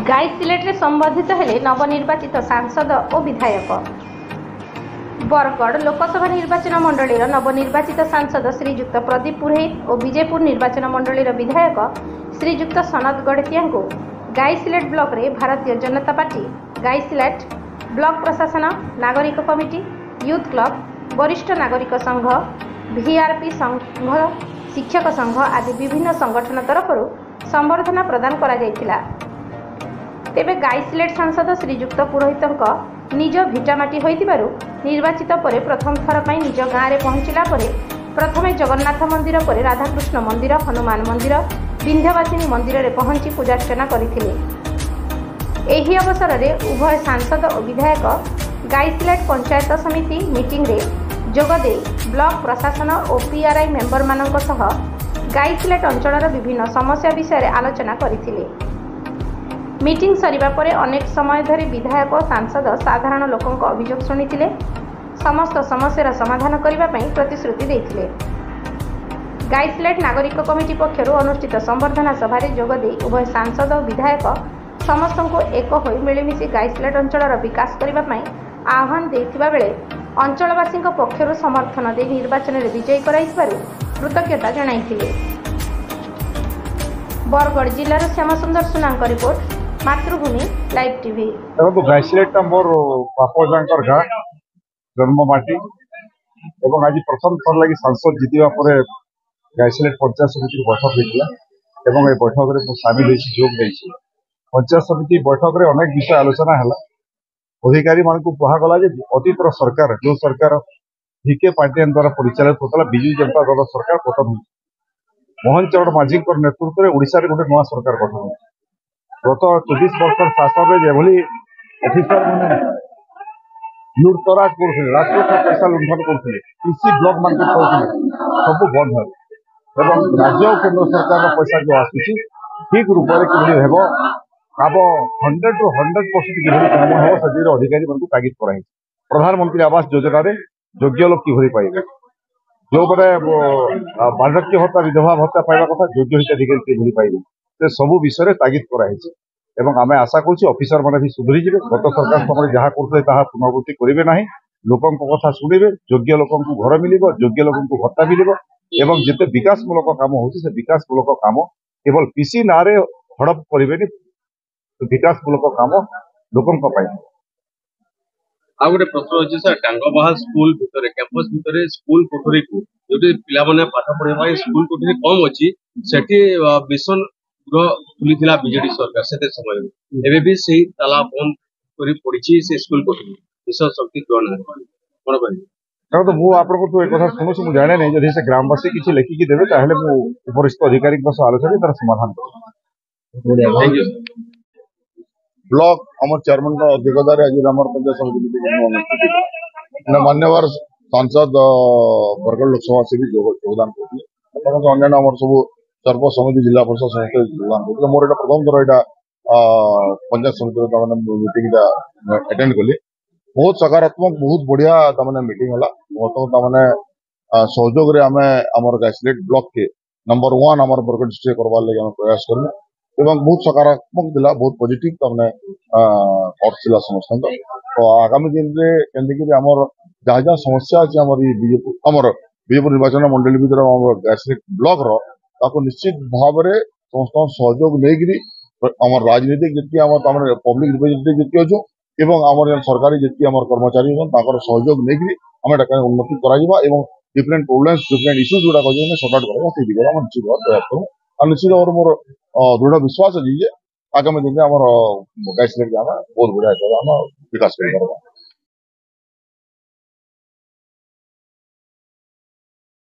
गाई सिलेट संबोधित हेले नवनिर्वाचित सांसद और विधायक। बरगढ़ लोकसभा निर्वाचन मंडलीर नवनिर्वाचित सांसद श्रीजुक्त प्रदीप पुरोहित और विजयपुर निर्वाचन मंडलीर विधायक श्रीजुक्त सनत गड़तिया को गाई सिलेट ब्लॉक रे भारतीय जनता पार्टी, गाई सिलेट ब्लॉक प्रशासन, नागरिक कमिटी, यूथ क्लब, वरिष्ठ नागरिक संघ, VRP संघ, शिक्षक संघ आदि विभिन्न संगठन तरफ संबर्धना प्रदान करा जायतिला। तेबे गाई सिलेट सांसद श्रीजुक्त पुरोहित निज भिटामाटी होइतिबारु निर्वाचित परे प्रथम थर पई निज गाँव में पहुंचला परे प्रथमे जगन्नाथ मंदिर पर राधाकृष्ण मंदिर, हनुमान मंदिर, विंध्यवासिनी मंदिर में पहुंची पूजार्चना करथिले। एही अवसर में उभय सांसद और विधायक गाई सिलेट पंचायत समिति मीटिंग रे जोगदे ब्लॉक प्रशासन और PRI मेंबर मानक सह गाई सिलेट अंचलर विभिन्न समस्या विषय आलोचना करथिले। मीटिंग सरिबा परे अनेक समय धरी विधायक और सांसद साधारण लोकों अभियोग शुणिथिले, समस्त समस्यार समाधान करने पई प्रतिश्रुति देथिले। गाई सिलेट नागरिक कमिटी पक्षर अनुष्ठित संबर्धना सभा जोगदे उभय सांसद और विधायक समस्त को एक हो मिलमिशि गाई सिलेट अंचलर विकास करने आह्वान देथिबा बेले अंचलवासी पक्षर समर्थन दे निर्वाचन में विजयी कराइथिबारु कृतज्ञता जणाइथिले। बरगढ़ जिलार श्याम सुंदर सुनांक रिपोर्ट, मातृभूमि लाइव टीवी। देखो गाई सिलेट मोर बापाजांकर गाँ जन्ममाटी और आज प्रथम थर लगी सांसद जीतवा पर गाई सिलेट पंचायत समिति बैठक होता है। बैठक में सामिल जोग नहीं। पंचायत समिति बैठक में अनेक विषय आलोचना है। अधिकारी मान को कहगला अतीतर सरकार जो सरकार VK पार्टीआन द्वारा परिचालित होता विजु जनता दल सरकार पतन हो मोहन चरण माझी नेतृत्व में ओडिशा रे गोटे नवा सरकार गठन हो। गत 24 वर्ष शासन में जेभली अफिसर मैंने लुटतराज करते राजकोष पैसा लुंठन करते कृषि ब्लॉक मान सब बंद है और राज्य और केंद्र सरकार पैसा जो आसूसी ठीक रूप से किभली हेब अब 100 to 100% किभली काम हो से अधिकारी मान तागिद कराई। प्रधानमंत्री आवास योजना रे योग्य लोग किभली पाइबे, जो मैंने बार्धक्य भत्ता विधवा भत्ता पाइबा कथा योग्य हिताधिकारी किभली पाइबे से सबू विषय तागिद कराई। आम आशा करुँ अफिसर मैंने भी सुधरी जाए। गत सरकार समय जहाँ करते पुनरावृत्ति करेंगे ना, लोकों कथा शुणवे, योग्य लोक घर मिल, योग्य लोक भत्ता मिल एवं जिते विकासमूलक काम हो विकासमूलक काम केवल PC ना हड़प करेंगे, विकासमूलक काम लोकों। आ गोटे प्रश्न अच्छे सर, टांगबाहा स्कूल भितर कैंपस भितर स्कूल कोठरी को जो पिला पाठ पढ़ाई स्कूल कोठरी कम अच्छी सेठी मिशन गृह खुली बीजेडी सरकार से समय एवं भी सही ताला बंद कर पड़ी से स्कूल कोठरी मिशन शक्ति कौन कौन कह तो मुझे आपको एक कथा शुणुची मुझे जाने नहीं जदि से ग्रामवासी किसी लेखिकी देवे ताहले मु उपरिस्थ अधिकारी आलोचना तार समाधान थैंक यू ब्लॉक आम चेयरमैन अध्यक्षतार आज पंचायत समिति मान्यवर सांसद बरगढ़ लोकसभा से भी योगदान करते अन्य सब सर्व समिति जिला परिषद समस्त योगदान करते। मोर यहाँ प्रथम थर यहाँ पंचायत समिति मीटिंग अटेंड कली, बहुत सकारात्मक बहुत बढ़िया मीटिंग है। बहुत सहयोग आम गाई सिलेट ब्लॉक के नंबर 1 आम बरगढ़ डिस्ट्रिक्ट करवार लगे प्रयास करूँ एवं बहुत सकारात्मक दिला, बहुत पॉजिटिव तमने समस्त। तो आगामी दिन में केंद्र जहाँ जहाँ समस्या अच्छी विजयपुर निर्वाचन मंडली भर गाई सिलेट ब्लॉक रो निश्चित भाव में समस्त सहयोग नहीं राजनीतिक जी पब्लिक रिप्रेजेंटेटिव जी अच्छे आम सरकारी जी कर्मचारी सहयोग नहीं उन्नति कर डिफरेंट प्रोब्लेम्स डिफरेंट इश्यूज गुड़ा सर्ट आउट कर दिगरे निश्चित भाव प्रयास करूँ। और निश्चित भाव मोर दृढ़ विश्वास अच्छी आगामी दिन में गाई सिलेट बहुत बढ़िया विकास कर।